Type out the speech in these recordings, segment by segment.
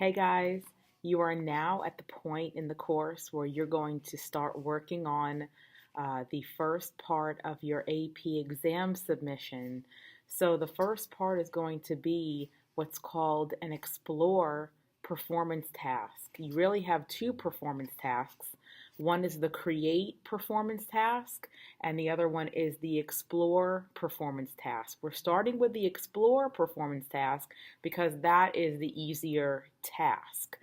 Hey guys, you are now at the point in the course where you're going to start working on the first part of your AP exam submission. So the first part is going to be what's called an explore performance task. You really have two performance tasks. One is the create performance task, and the other one is the explore performance task. We're starting with the explore performance task because that is the easier task.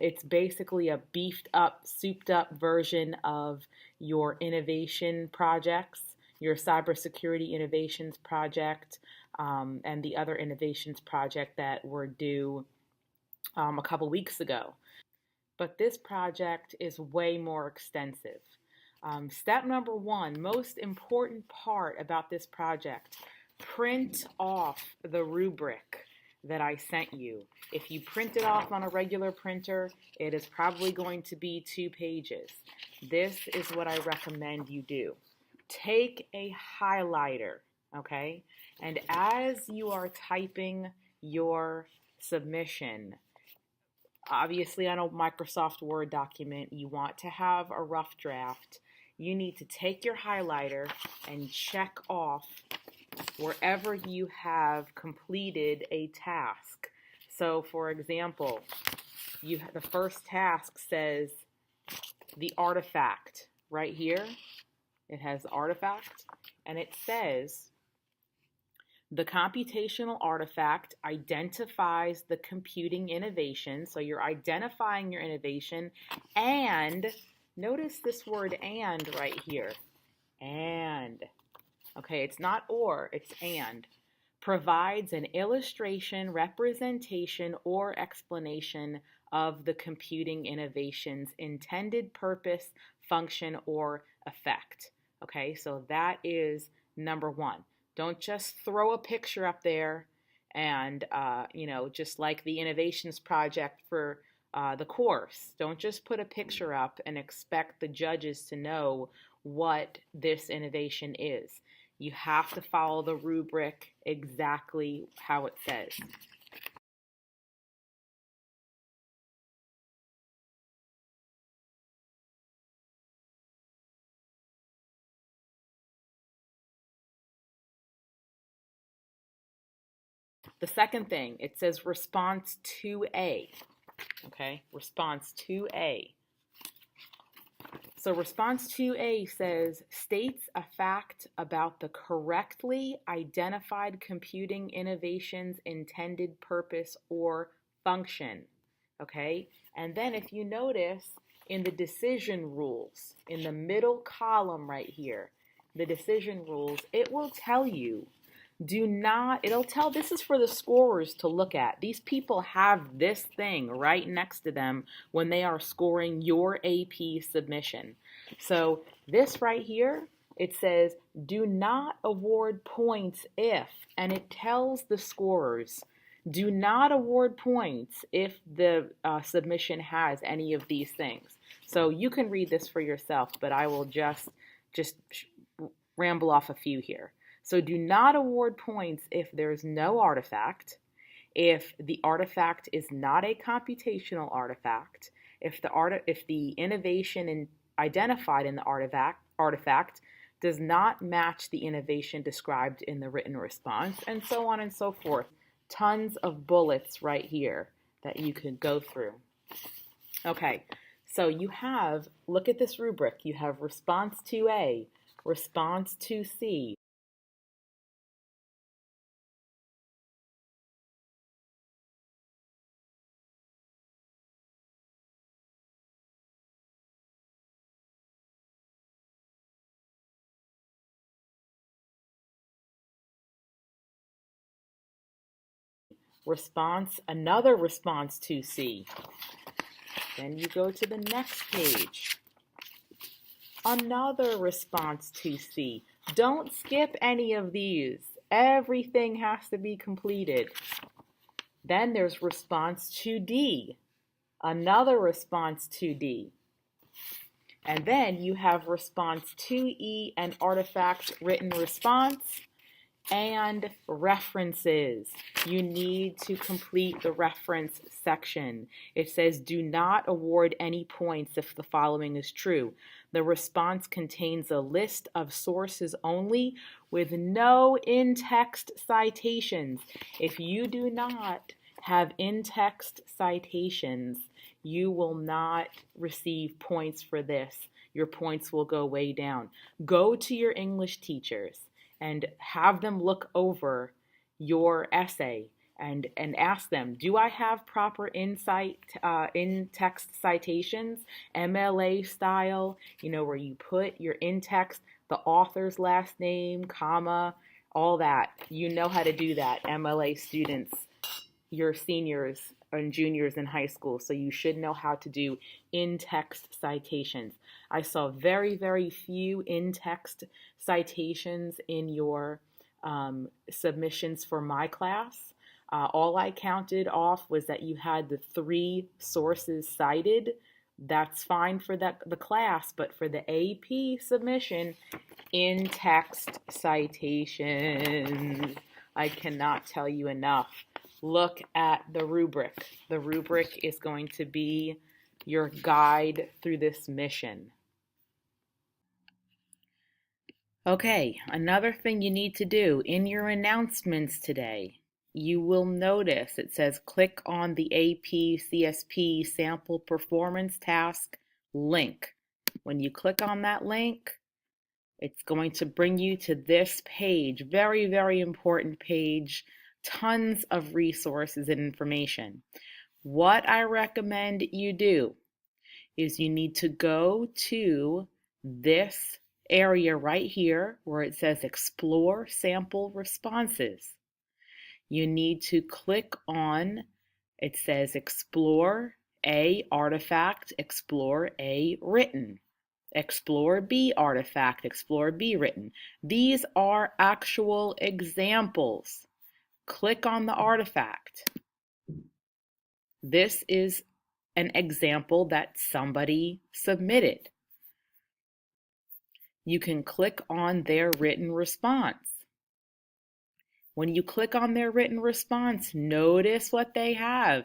It's basically a beefed up, souped up version of your innovation projects, your cybersecurity innovations project, and the other innovations project that were due a couple weeks ago. But this project is way more extensive. Step number one, most important part about this project, print off the rubric that I sent you. If you print it off on a regular printer, it is probably going to be 2 pages. This is what I recommend you do. Take a highlighter, okay? And as you are typing your submission, obviously on a Microsoft Word document, you want to have a rough draft. You need to take your highlighter and check off wherever you have completed a task. So for example, the first task says the artifact right here. It has artifact, and it says the computational artifact identifies the computing innovation. So you're identifying your innovation, and notice this word and right here. And. Okay, it's not or, it's and. Provides an illustration, representation, or explanation of the computing innovation's intended purpose, function, or effect. Okay, so that is number one. Don't just throw a picture up there and, just like the innovations project for the course. Don't just put a picture up and expect the judges to know what this innovation is. You have to follow the rubric exactly how it says. The second thing, it says response 2A. Okay, response 2A. So response 2A says, states a fact about the correctly identified computing innovation's intended purpose or function. Okay, and then if you notice in the decision rules, in the middle column right here, the decision rules, it will tell you, this is for the scorers to look at. These people have this thing right next to them when they are scoring your AP submission. So this right here, it says, do not award points if, and it tells the scorers, do not award points if the submission has any of these things. So you can read this for yourself, but I will just ramble off a few here. So do not award points if there's no artifact, if the artifact is not a computational artifact, if the innovation identified in the artifact does not match the innovation described in the written response, and so on and so forth. Tons of bullets right here that you could go through. Okay, so look at this rubric. You have response 2A, response 2C. Another response 2C. Then you go to the next page. Another response 2C. Don't skip any of these. Everything has to be completed. Then there's response 2D. Another response 2D. And then you have response 2E and artifact written response. and references. You need to complete the reference section. It says, do not award any points if the following is true. The response contains a list of sources only with no in-text citations. If you do not have in-text citations, you will not receive points for this. Your points will go way down. Go to your English teachers and have them look over your essay and ask them, do I have proper in-text citations, MLA style, where you put your in-text, the author's last name, comma, all that. You know how to do that, MLA students. You're seniors and juniors in high school, so you should know how to do in-text citations. I saw very, very few in-text citations in your submissions for my class. All I counted off was that you had the 3 sources cited. That's fine for the class, but for the AP submission, in-text citations. I cannot tell you enough. Look at the rubric. The rubric is going to be your guide through this mission. Okay, another thing you need to do in your announcements today, you will notice it says click on the AP CSP sample performance task link. When you click on that link, it's going to bring you to this page, very, very important page, tons of resources and information. What I recommend you do is you need to go to this area right here where it says Explore Sample Responses. You need to click on, it says Explore A Artifact, Explore A Written. Explore B artifact, explore B written. These are actual examples. Click on the artifact. This is an example that somebody submitted. You can click on their written response. When you click on their written response, notice what they have.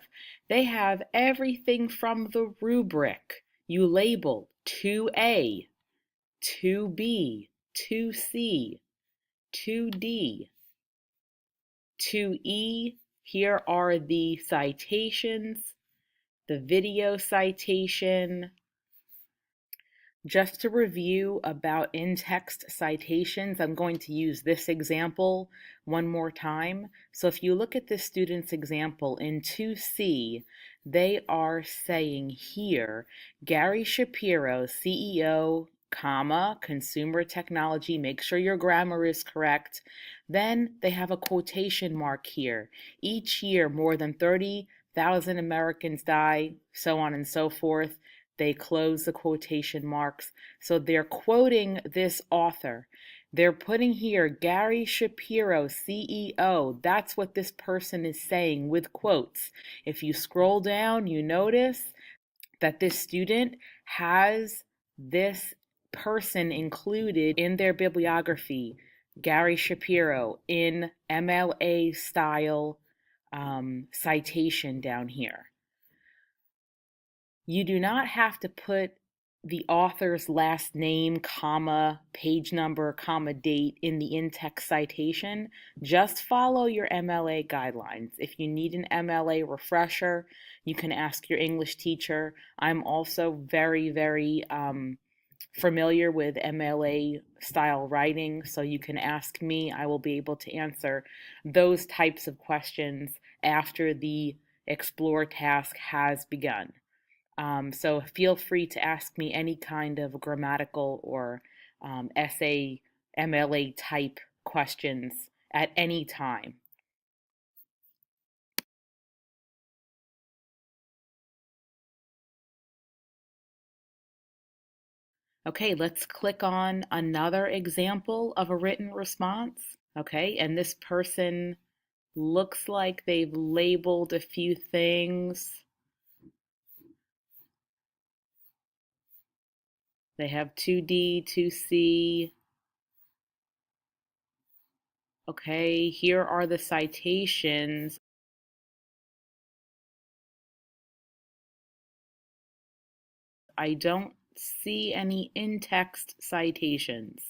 They have everything from the rubric. You labeled 2A. 2B, 2C, 2D, 2E. Here are the citations, the video citation. Just to review about in-text citations, I'm going to use this example one more time. So if you look at this student's example in 2C, they are saying here, Gary Shapiro, CEO, consumer technology, make sure your grammar is correct. Then they have a quotation mark here. Each year, more than 30,000 Americans die, so on and so forth. They close the quotation marks. So they're quoting this author. They're putting here Gary Shapiro, CEO. That's what this person is saying with quotes. If you scroll down, you notice that this student has this person included in their bibliography, Gary Shapiro, in MLA style citation down here. You do not have to put the author's last name, comma, page number, comma, date in the in-text citation. Just follow your MLA guidelines. If you need an MLA refresher, you can ask your English teacher. I'm also very, very familiar with MLA style writing, so you can ask me. I will be able to answer those types of questions after the Explore task has begun. So feel free to ask me any kind of grammatical or essay MLA type questions at any time. Okay, let's click on another example of a written response. Okay, and this person looks like they've labeled a few things. They have 2D, 2C. Okay, here are the citations. I don't see any in-text citations.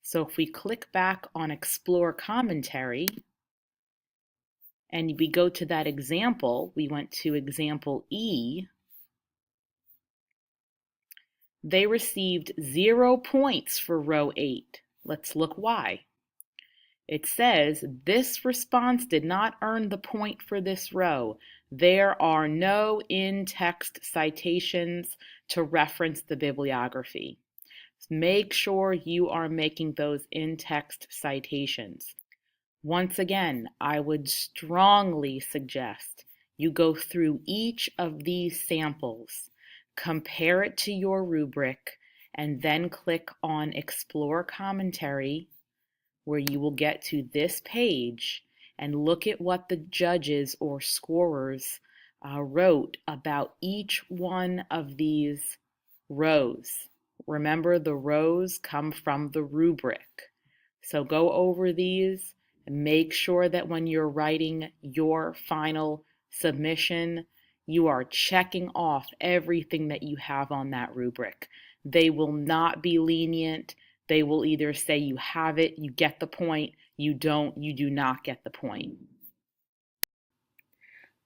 So if we click back on Explore Commentary and we go to that example, we went to example E, they received 0 points for row 8. Let's look why. It says, this response did not earn the point for this row. There are no in-text citations to reference the bibliography. Make sure you are making those in-text citations. Once again, I would strongly suggest you go through each of these samples, compare it to your rubric, and then click on Explore Commentary, where you will get to this page and look at what the judges or scorers wrote about each one of these rows. Remember, the rows come from the rubric. So go over these and make sure that when you're writing your final submission, you are checking off everything that you have on that rubric. They will not be lenient. They will either say you have it, you get the point, you don't, you do not get the point.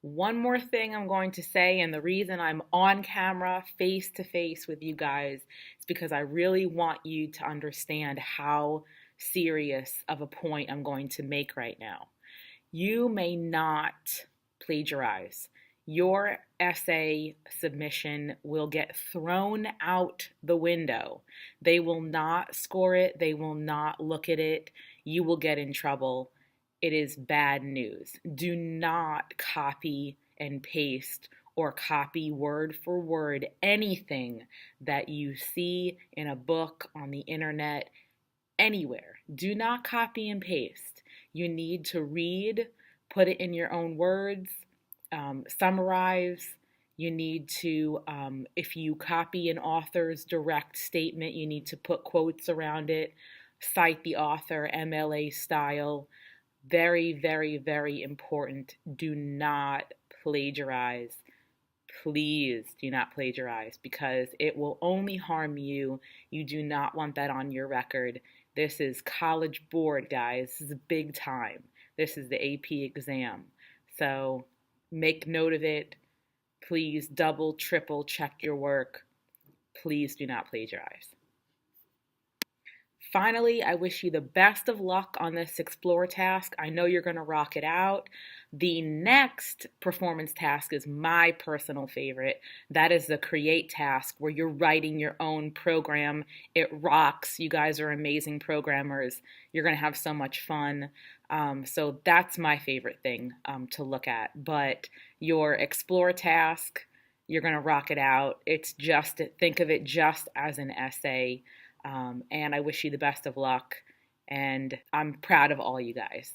One more thing I'm going to say, and the reason I'm on camera face to face with you guys is because I really want you to understand how serious of a point I'm going to make right now. You may not plagiarize. Your essay submission will get thrown out the window. They will not score it. They will not look at it. You will get in trouble. It is bad news. Do not copy and paste or copy word for word anything that you see in a book, on the internet, anywhere. Do not copy and paste. You need to read, put it in your own words, summarize. You need to, if you copy an author's direct statement, you need to put quotes around it, cite the author, MLA style. Very, very, very important. Do not plagiarize. Please do not plagiarize because it will only harm you. You do not want that on your record. This is College Board, guys. This is big time. This is the AP exam. So make note of it. Please double, triple check your work. Please do not plagiarize. Finally, I wish you the best of luck on this Explore task. I know you're going to rock it out. The next performance task is my personal favorite. That is the Create task, where you're writing your own program. It rocks. You guys are amazing programmers. You're going to have so much fun. So that's my favorite thing to look at. But your Explore task, you're going to rock it out. It's just, think of it just as an essay. And I wish you the best of luck, and I'm proud of all you guys.